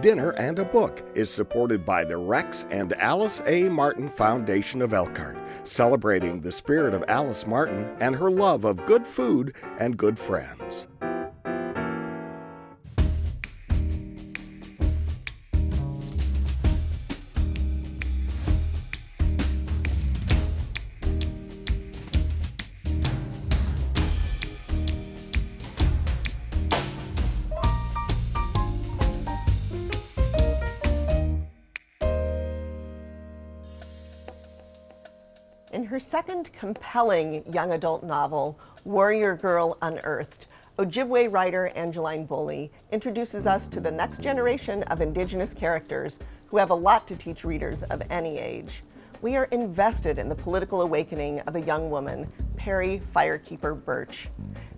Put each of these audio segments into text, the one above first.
Dinner and a Book is supported by the Rex and Alice A. Martin Foundation of Elkhart, celebrating the spirit of Alice Martin and her love of good food and good friends. In her second compelling young adult novel, Girl Unearthed, Ojibwe writer Angeline Boulley introduces us to the next generation of indigenous characters who have a lot to teach readers of any age. We are invested in the political awakening of a young woman, Perry Firekeeper Birch.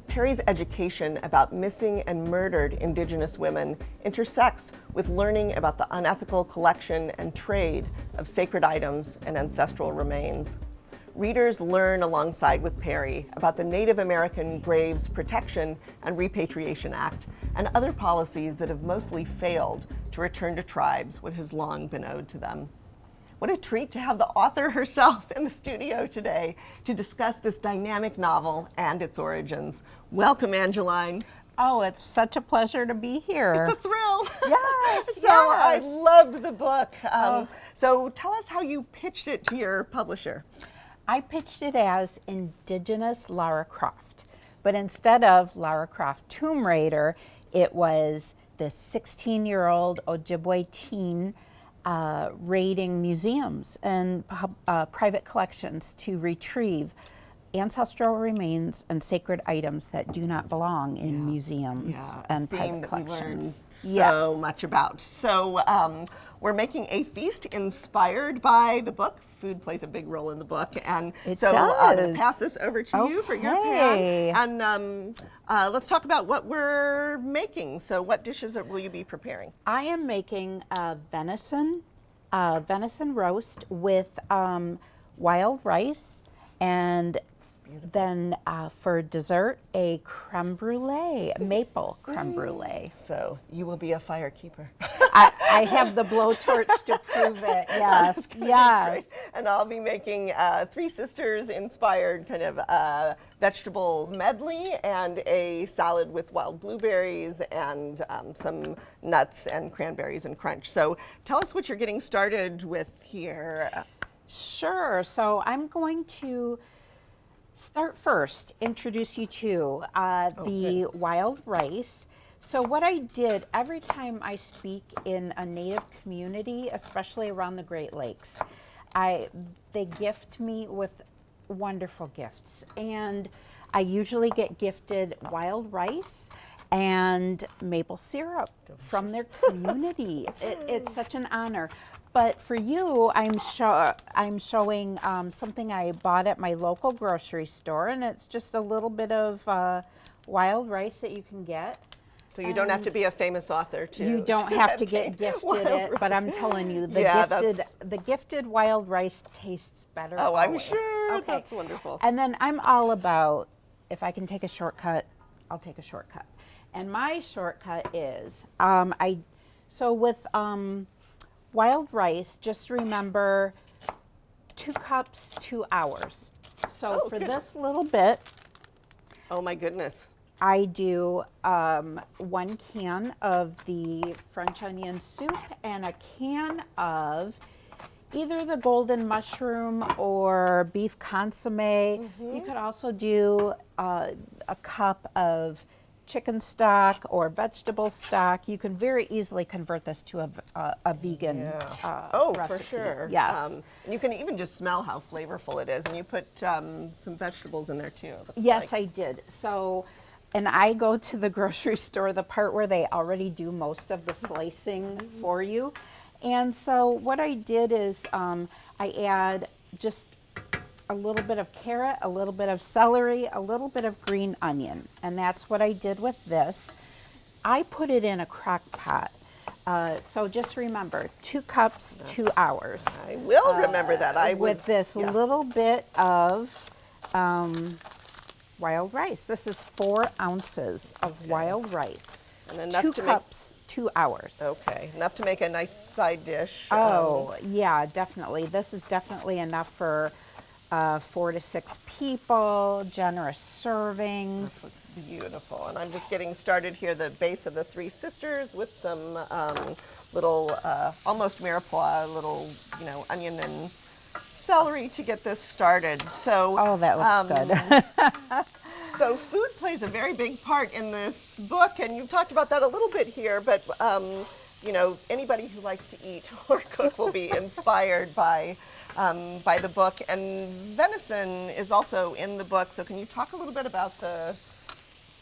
Perry's education about missing and murdered indigenous women intersects with learning about the unethical collection and trade of sacred items and ancestral remains. Readers learn alongside with Perry about the Native American Graves Protection and Repatriation Act and other policies that have mostly failed to return to tribes what has long been owed to them. What a treat to have the author herself in the studio today to discuss this dynamic novel and its origins. Welcome, Angeline. Oh, it's such a pleasure to be here. It's a thrill. Yes, So I loved the book. So tell us how you pitched it to your publisher. I pitched it as Indigenous Lara Croft, but instead of Lara Croft Tomb Raider, it was this 16-year-old Ojibwe teen raiding museums and private collections to retrieve ancestral remains and sacred items that do not belong in museums and private collections. So much about. So we're making a feast inspired by the book. Food plays a big role in the book, and it so does. I'm going to pass this over to you for your pan. And let's talk about what we're making. So, what dishes will you be preparing? I am making venison roast with wild rice, and then for dessert, a creme brulee, maple creme brulee. So you will be a firekeeper. I have the blowtorch to prove it. Yes, yes. Great. And I'll be making Three Sisters inspired kind of vegetable medley and a salad with wild blueberries and some nuts and cranberries and crunch. So tell us what you're getting started with here. Sure. So I'm going to start first, introduce you to the wild rice. So what I did, every time I speak in a Native community, especially around the Great Lakes, they gift me with wonderful gifts. And I usually get gifted wild rice and maple syrup from their community. It's such an honor. But for you, I'm showing something I bought at my local grocery store, and it's just a little bit of wild rice that you can get. So you don't have to be a famous author to You don't have to get gifted it, but I'm telling you, the gifted wild rice tastes better. Oh, always. I'm sure. Okay. That's wonderful. And then I'm all about, if I can take a shortcut, I'll take a shortcut. And my shortcut is, so with wild rice, just remember 2 cups, 2 hours. So for this little bit. Oh my goodness. I do 1 can of the French onion soup and a can of either the golden mushroom or beef consomme. You could also do a cup of chicken stock or vegetable stock. You can very easily convert this to a vegan recipe. For sure. Yes. And you can even just smell how flavorful it is. And you put some vegetables in there too. Yes, I did. So, and I go to the grocery store, the part where they already do most of the slicing for you. And so what I did is I add just a little bit of carrot, a little bit of celery, a little bit of green onion. And that's what I did with this. I put it in a crock pot. So just remember, 2 cups, 2 hours. I will remember that. With this little bit of wild rice. This is 4 ounces of wild rice. And enough 2 to cups, 2 hours. Okay, enough to make a nice side dish. Oh, yeah, definitely. This is definitely enough for 4 to 6 people, generous servings. Looks beautiful. And I'm just getting started here, the base of the Three Sisters with some little, almost mirepoix, little, onion and celery to get this started. So, Oh, that looks good. so food plays a very big part in this book, and you've talked about that a little bit here, but anybody who likes to eat or cook will be inspired by the book. And venison is also in the book, so can you talk a little bit about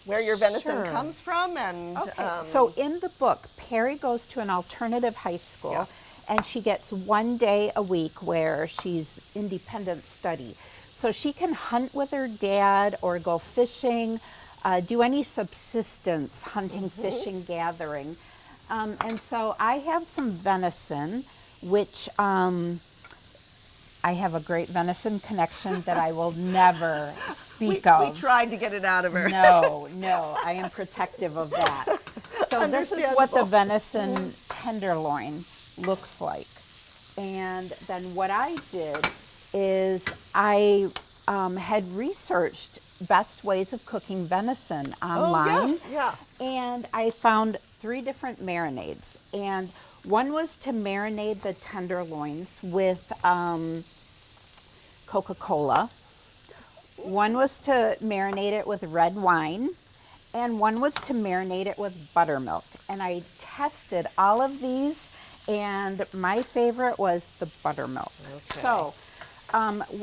where your venison Sure. comes from? And Okay. So in the book, Perry goes to an alternative high school, Yeah. and she gets 1 day a week where she's independent study. So she can hunt with her dad or go fishing, do any subsistence, hunting, fishing, gathering. And so I have some venison, which I have a great venison connection that I will never speak of. we tried to get it out of her. No, I am protective of that. So this is what the venison tenderloin looks like. And then what I did is I had researched best ways of cooking venison online. Oh, yes, yeah. And I found 3 different marinades. And one was to marinate the tenderloins with Coca-Cola. One was to marinate it with red wine. And one was to marinate it with buttermilk. And I tested all of these, and my favorite was the buttermilk. Okay. So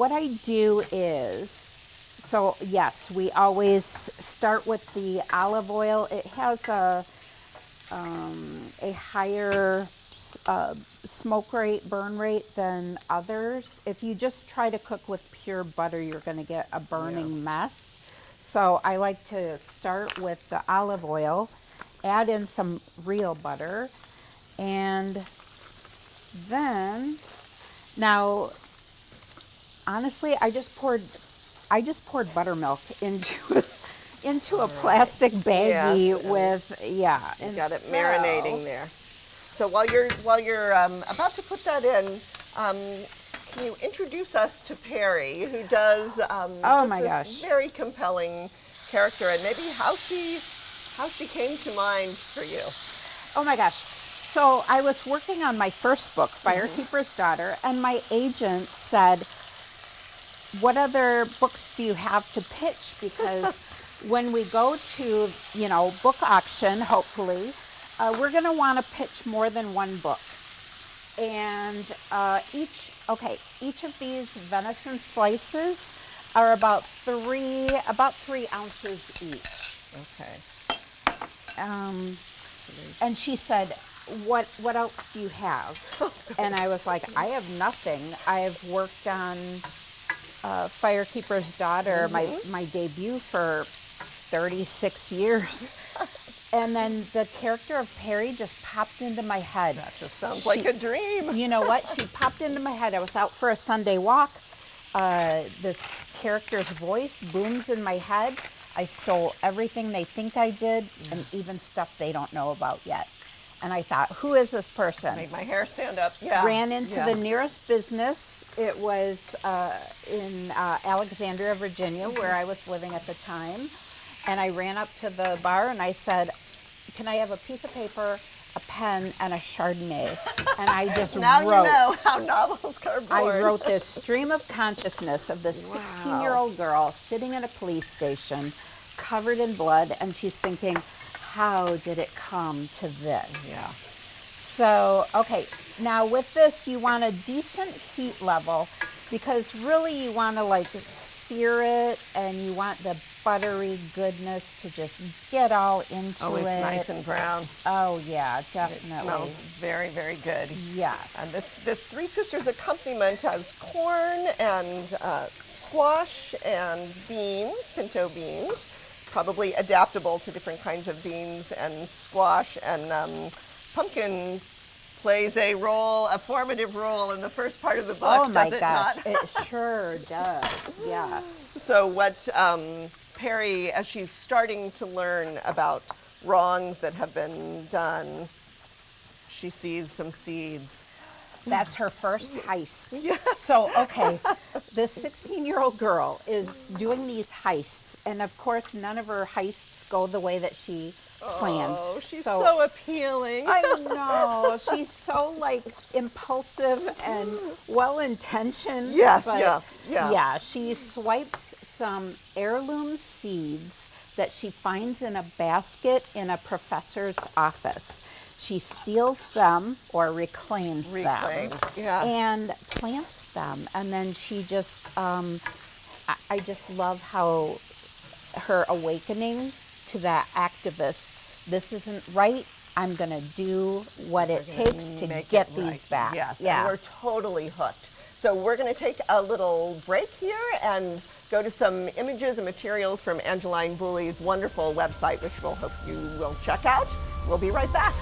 what I do is, so yes, we always start with the olive oil. It has a higher smoke rate, burn rate than others. If you just try to cook with pure butter, you're going to get a burning mess. So I like to start with the olive oil, add in some real butter, and then, now, honestly, I just poured buttermilk into a plastic baggie Yes, with, yeah. You got it marinating there. So while you're about to put that in, can you introduce us to Perry, who does this very compelling character, and maybe how she came to mind for you? Oh my gosh. So I was working on my first book, Firekeeper's Daughter, and my agent said, what other books do you have to pitch? Because when we go to, book auction, hopefully, we're going to want to pitch more than one book. And each of these venison slices are about 3 ounces each. Okay. And she said, what else do you have? And I was like, I have nothing. I've worked on Firekeeper's Daughter, my debut, for 36 years. And then the character of Perry just popped into my head. That just sounds like a dream. You know what? She popped into my head. I was out for a Sunday walk. This character's voice booms in my head. I stole everything they think I did, and even stuff they don't know about yet. And I thought, who is this person? Made my hair stand up. Yeah. Ran into the nearest business. It was in Alexandria, Virginia, where I was living at the time. And I ran up to the bar and I said, can I have a piece of paper, a pen, and a Chardonnay? And I just now wrote. You know how novels are born. I wrote this stream of consciousness of this 16-year-old girl sitting in a police station, covered in blood, and she's thinking, how did it come to this? Yeah. So, okay, now with this, you want a decent heat level, because really you want to sear it, and you want the buttery goodness to just get all into it. Oh, it's nice and brown. Oh, yeah, definitely. It smells very, very good. Yes. And this Three Sisters accompaniment has corn and squash and beans, pinto beans, probably adaptable to different kinds of beans and squash, and pumpkin plays a formative role in the first part of the book, oh my does it gosh, not? It sure does, yes. So what Perry, as she's starting to learn about wrongs that have been done, she sees some seeds. That's her first heist. Yes. So, okay, this 16-year-old girl is doing these heists, and of course, none of her heists go the way that she planned. Oh, she's so appealing. I know. She's so, like, impulsive and well-intentioned. Yes, but yeah. Yeah, she swipes some heirloom seeds that she finds in a basket in a professor's office. She steals them or reclaims them yes. and plants them. And then she just, I just love how her awakening to that activist, this isn't right, I'm going to do what it takes to get these back. Yes, yeah. And we're totally hooked. So we're going to take a little break here and go to some images and materials from Angeline Boulley's wonderful website, which we'll hope you will check out. We'll be right back.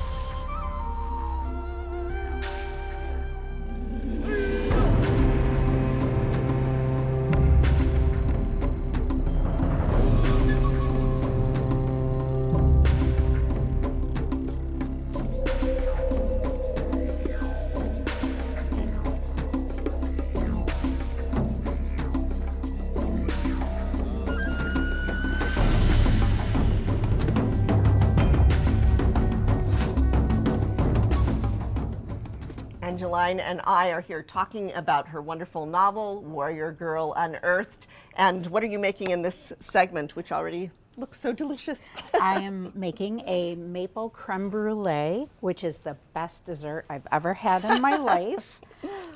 Angeline and I are here talking about her wonderful novel, Warrior Girl Unearthed. And what are you making in this segment, which already looks so delicious? I am making a maple creme brulee, which is the best dessert I've ever had in my life.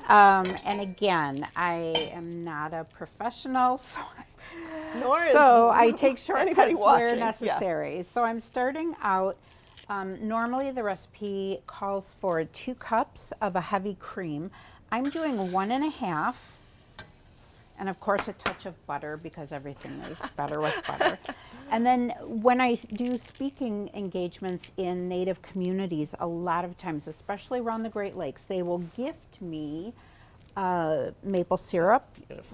And again, I am not a professional, so I take shortcuts where necessary. Yeah. So I'm starting out. Normally the recipe calls for 2 cups of a heavy cream. I'm doing 1.5, and of course a touch of butter because everything is better with butter. And then when I do speaking engagements in Native communities, a lot of times, especially around the Great Lakes, they will gift me maple syrup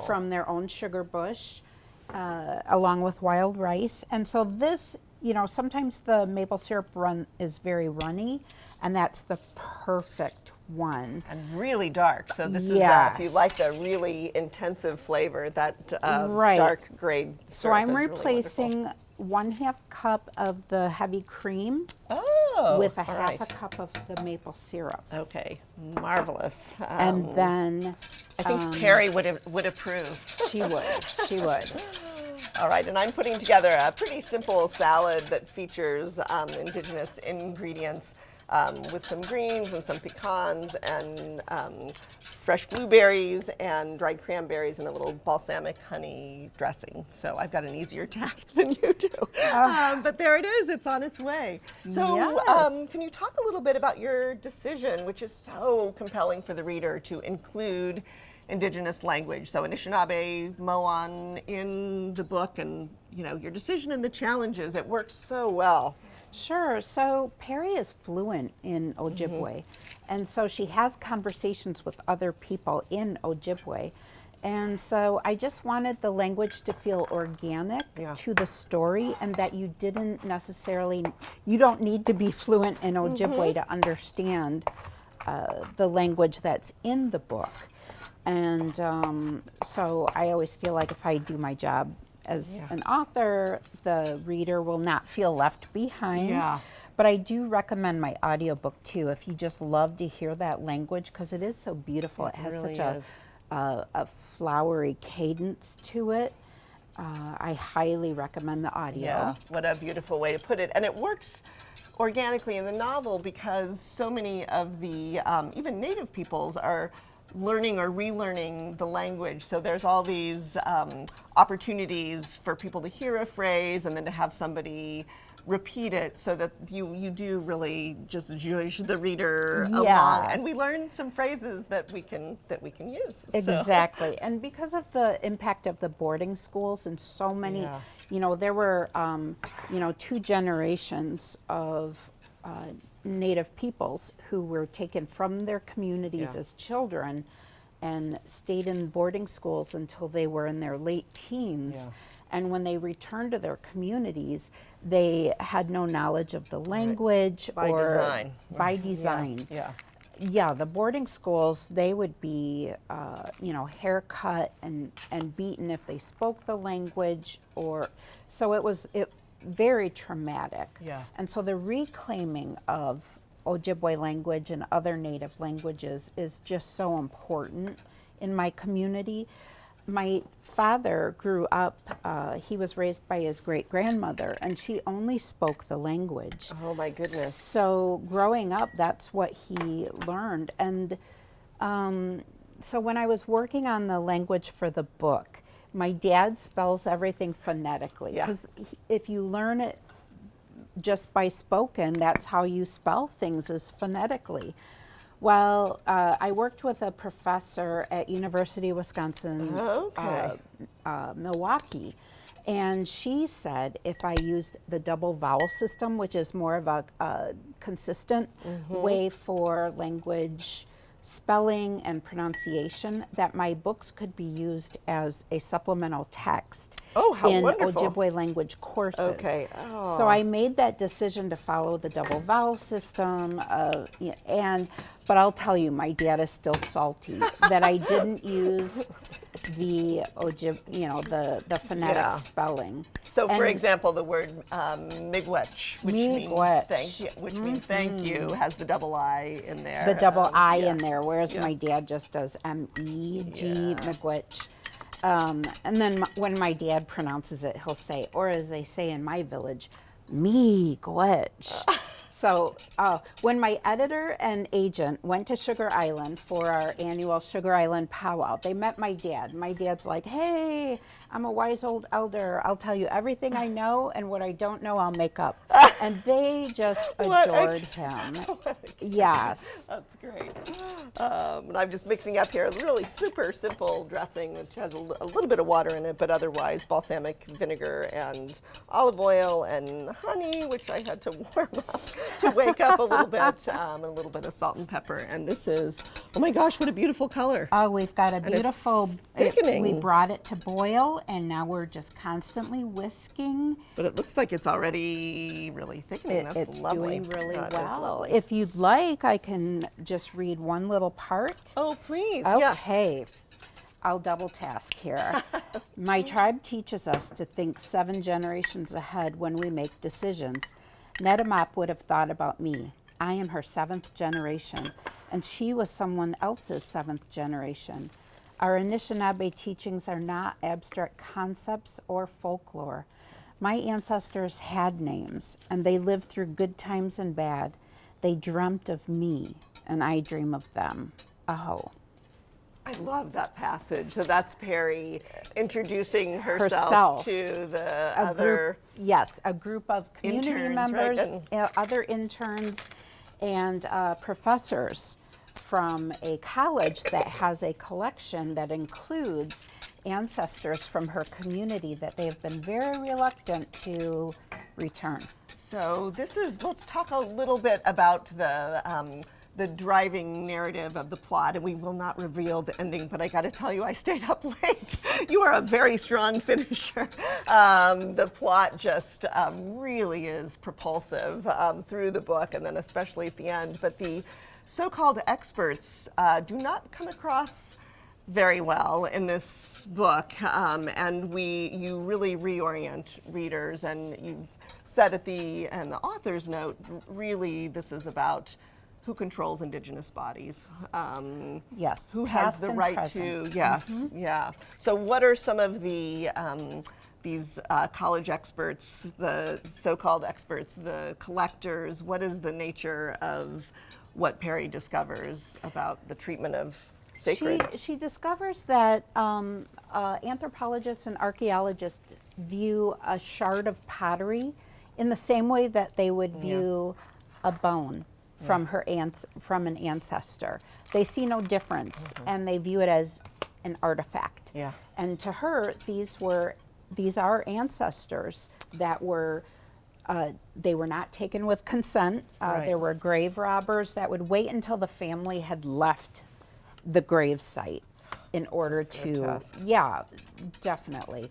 from their own sugar bush, along with wild rice. And so this, you know, sometimes the maple syrup run is very runny, and that's the perfect one. And really dark. So this is, if you like the really intensive flavor, that dark grade syrup. So I'm is replacing really 1/2 cup of the heavy cream with a half a cup of the maple syrup. Okay, marvelous. And then I think Perry would approve. She would. She would. All right, and I'm putting together a pretty simple salad that features indigenous ingredients with some greens and some pecans and fresh blueberries and dried cranberries and a little balsamic honey dressing. So I've got an easier task than you do. But there it is, it's on its way. So yes. Can you talk a little bit about your decision, which is so compelling for the reader, to include indigenous language, so Anishinaabe, Moan, in the book, and you know, your decision and the challenges? It works so well. Sure. So Perry is fluent in Ojibwe, and so she has conversations with other people in Ojibwe. And so I just wanted the language to feel organic to the story, and that you didn't necessarily, you don't need to be fluent in Ojibwe to understand the language that's in the book. And so I always feel like if I do my job as an author, the reader will not feel left behind. Yeah. But I do recommend my audiobook too, if you just love to hear that language, because it is so beautiful. It has really such a flowery cadence to it. I highly recommend the audio. Yeah, what a beautiful way to put it. And it works organically in the novel because so many of the even Native peoples are learning or relearning the language. So there's all these opportunities for people to hear a phrase and then to have somebody repeat it, so that you do really just zhuzh the reader along, and we learn some phrases that we can use. Exactly. And because of the impact of the boarding schools, and so many, you know, there were 2 generations of Native peoples who were taken from their communities as children and stayed in boarding schools until they were in their late teens. Yeah. And when they returned to their communities, they had no knowledge of the language By or design. by design. Yeah. Yeah, the boarding schools, they would be, haircut and beaten if they spoke the language, so it was very traumatic. Yeah. And so the reclaiming of Ojibwe language and other native languages is just so important in my community. My father grew up, he was raised by his great-grandmother, and she only spoke the language. Oh my goodness. So growing up, that's what he learned. And so when I was working on the language for the book, my dad spells everything phonetically. Yeah. Because if you learn it just by spoken, that's how you spell things, is phonetically. Well, I worked with a professor at University of Wisconsin, Okay. Milwaukee, and she said if I used the double vowel system, which is more of a consistent way for language spelling and pronunciation, that my books could be used as a supplemental text Oh, how in wonderful. Ojibwe language courses. Okay. Oh. So I made that decision to follow the double vowel system, but I'll tell you, my dad is still salty that I didn't use the the phonetic Yeah. spelling. So, for And- example, the word miigwech, which Miigwech. means thank you, has the double I in there. The double I yeah. in there, whereas Yeah. my dad just does M-E-G, Yeah. miigwech. And then when my dad pronounces it, he'll say, or as they say in my village, miigwech. So when my editor and agent went to Sugar Island for our annual Sugar Island powwow, they met my dad. My dad's like, hey, I'm a wise old elder. I'll tell you everything I know, and what I don't know, I'll make up. And they just What a- adored him. Yes. That's great. And I'm just mixing up here a really super simple dressing, which has a little bit of water in it, but otherwise balsamic vinegar and olive oil and honey, which I had to warm up to wake up a little bit, and a little bit of salt and pepper. And this is, oh my gosh, what a beautiful color. Oh, we've got a it's beautiful, thickening. we brought it to boil, and now we're just constantly whisking. But it looks like it's already really thickening. That's It's lovely. doing really That is well. lovely. If you'd like, I can just read one little part. Oh, please, yes. Okay. I'll double task here. My tribe teaches us to think 7 generations ahead when we make decisions. Nedamop would have thought about me. I am her 7th generation, and she was someone else's 7th generation. Our Anishinaabe teachings are not abstract concepts or folklore. My ancestors had names, and they lived through good times and bad. They dreamt of me, and I dream of them. Aho. I love that passage. So that's Perry introducing herself, Herself. to the A other. group, yes, a group of community Interns, right, members, and- other interns, and professors from a college that has a collection that includes ancestors from her community that they have been very reluctant to return. So this is. Let's talk a little bit about the driving narrative of the plot, and we will not reveal the ending, but I got to tell you, I stayed up late. You are a very strong finisher. The plot just really is propulsive through the book, and then especially at the end. But the so-called experts do not come across very well in this book, and you really reorient readers, and you said at the author's note, really this is about who controls indigenous bodies. Yes, Who has past the and right present. to, yes, yeah. So what are some of the, these college experts, the so-called experts, the collectors, what is the nature of what Perry discovers about the treatment of sacred? She discovers that anthropologists and archaeologists view a shard of pottery in the same way that they would view a bone from from an ancestor. They see no difference, and they view it as an artifact. Yeah. And to her, these are ancestors that were. They were not taken with consent. Right. There were grave robbers that would wait until the family had left the grave site. in order to, grotesque. yeah, definitely.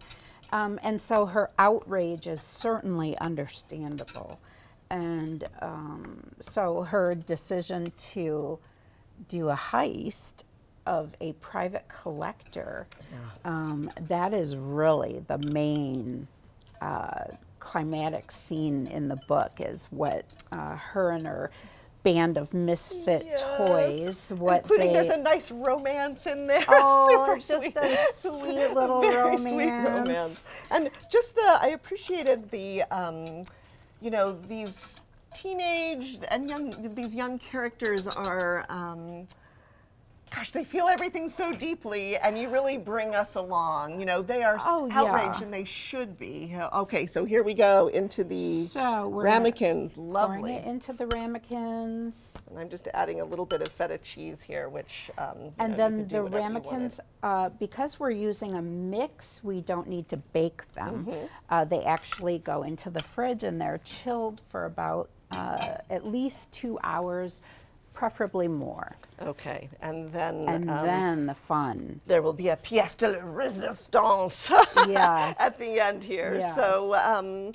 And so her outrage is certainly understandable. And so her decision to do a heist of a private collector, that is really the main climatic scene in the book, is what her and her band of misfit toys, what including there's a nice romance in there. Oh, Super just sweet. a sweet little Very romance. sweet romance. And just I appreciated the, you know, these teenage and these young characters are, gosh, they feel everything so deeply, and you really bring us along. You know, they are outraged, and they should be. Okay, so here we go into the ramekins. Lovely. Pouring it into the ramekins. And I'm just adding a little bit of feta cheese here, which and then the ramekins, because we're using a mix, we don't need to bake them. They actually go into the fridge, and they're chilled for about at least 2 hours, preferably more. Okay, and then the fun. there will be a pièce de résistance at the end here. Yes. So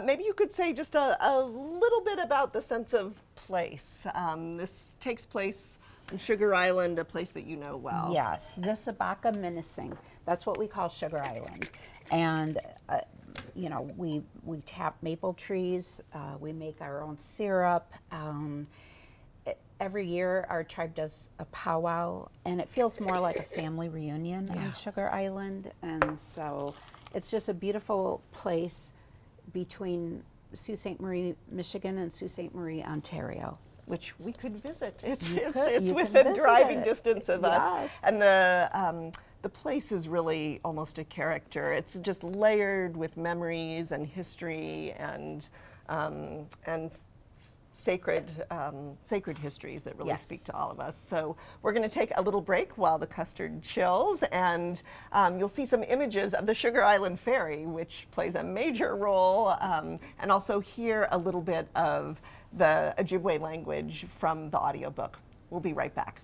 maybe you could say just a little bit about the sense of place. This takes place in Sugar Island, a place that you know well. Yes, Zisabaka Minising. That's what we call Sugar Island. And you know, we tap maple trees, we make our own syrup. Every year our tribe does a powwow, and it feels more like a family reunion on Sugar Island. And so it's just a beautiful place between Sault Ste. Marie, Michigan and Sault Ste. Marie, Ontario. Which we could visit. It's You within can driving visit. distance of us. And the place is really almost a character. It's just layered with memories and history and sacred histories that really speak to all of us. So we're going to take a little break while the custard chills, and you'll see some images of the Sugar Island Ferry, which plays a major role, and also hear a little bit of the Ojibwe language from the audiobook. We'll be right back.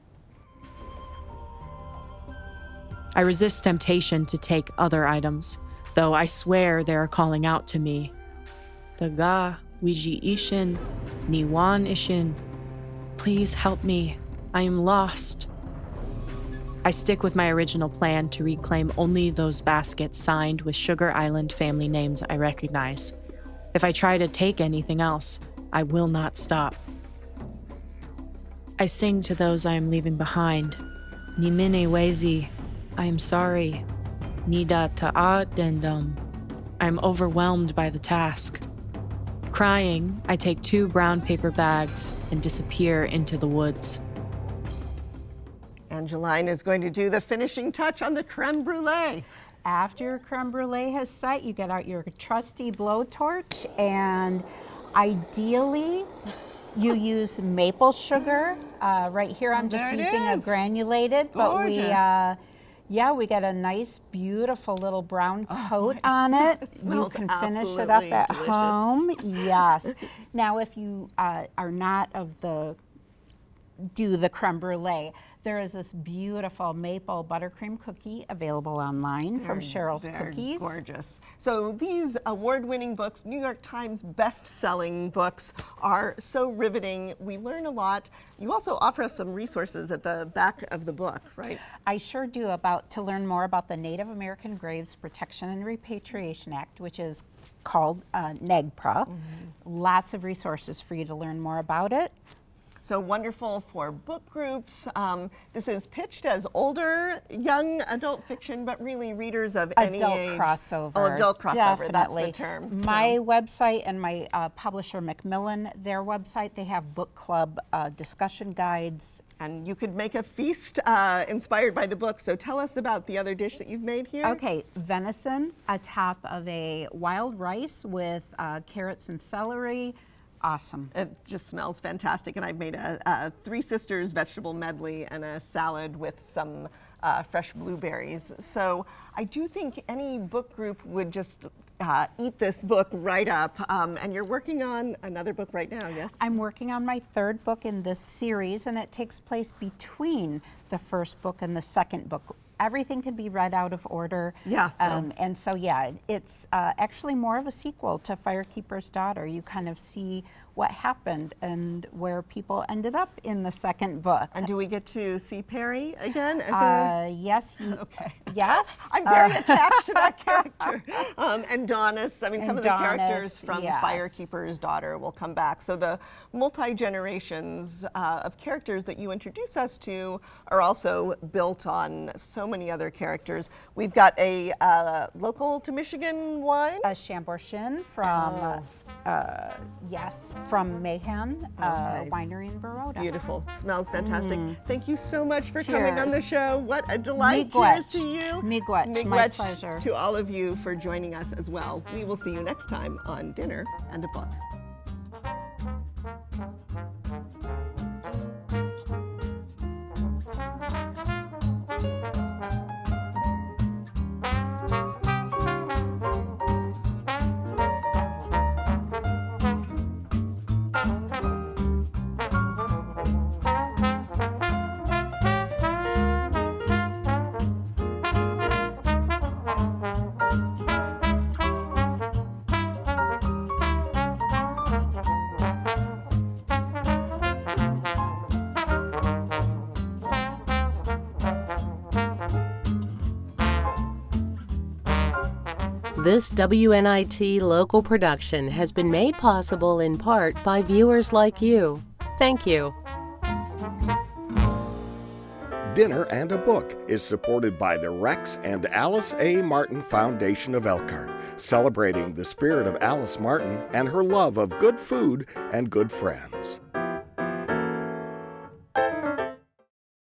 I resist temptation to take other items, though I swear they are calling out to me. Daga, Wiji Ishin, Niwan Ishin. Please help me. I am lost. I stick with my original plan to reclaim only those baskets signed with Sugar Island family names I recognize. If I try to take anything else, I will not stop. I sing to those I am leaving behind. Nimine Wezi, I am sorry. Nida Ta'a Dendum. I am overwhelmed by the task. Crying, I take 2 brown paper bags and disappear into the woods. Angeline is going to do the finishing touch on the creme brulee. After your creme brulee has set, you get out your trusty blowtorch, and ideally you use maple sugar. Right here I'm just using a granulated, but we get a nice, beautiful little brown coat on it. You can finish it up at home. Yes. Now, if you are not of the creme brulee, there is this beautiful maple buttercream cookie available online from Cheryl's Cookies. Gorgeous. So these award-winning books, New York Times best-selling books, are so riveting. We learn a lot. You also offer us some resources at the back of the book, right? I sure do, to learn more about the Native American Graves Protection and Repatriation Act, which is called NAGPRA. Lots of resources for you to learn more about it. So wonderful for book groups. This is pitched as older, young adult fiction, but really readers of any age. Adult crossover. Oh, adult crossover, Definitely. That's the term. My website and my publisher Macmillan, their website, they have book club discussion guides. And you could make a feast inspired by the book. So tell us about the other dish that you've made here. Okay, venison atop of a wild rice with carrots and celery. Awesome. It just smells fantastic. And I've made a Three Sisters vegetable medley and a salad with some fresh blueberries. So I do think any book group would just eat this book right up. And you're working on another book right now, yes? I'm working on my 3rd book in this series, and it takes place between the first book and the second book everything can be read out of order. Yeah, so- And so, yeah, it's actually more of a sequel to Firekeeper's Daughter. You kind of see what happened and where people ended up in the second book. And do we get to see Perry again? Yes. Okay. Yes. I'm very attached to that character. And Donis, I mean, some of the Donis, characters from yes. Firekeeper's Daughter will come back. So the multi-generations of characters that you introduce us to are also built on so many other characters. We've got a local to Michigan wine. A Chambourchin from, from Mahan Winery in Baroda. Beautiful. Smells fantastic. Thank you so much for coming on the Cheers. show. What a delight. Miigwech. Cheers to you. Miigwech. My pleasure. To all of you for joining us as well. We will see you next time on Dinner and a Book. This WNIT local production has been made possible in part by viewers like you. Thank you. Dinner and a Book is supported by the Rex and Alice A. Martin Foundation of Elkhart, celebrating the spirit of Alice Martin and her love of good food and good friends.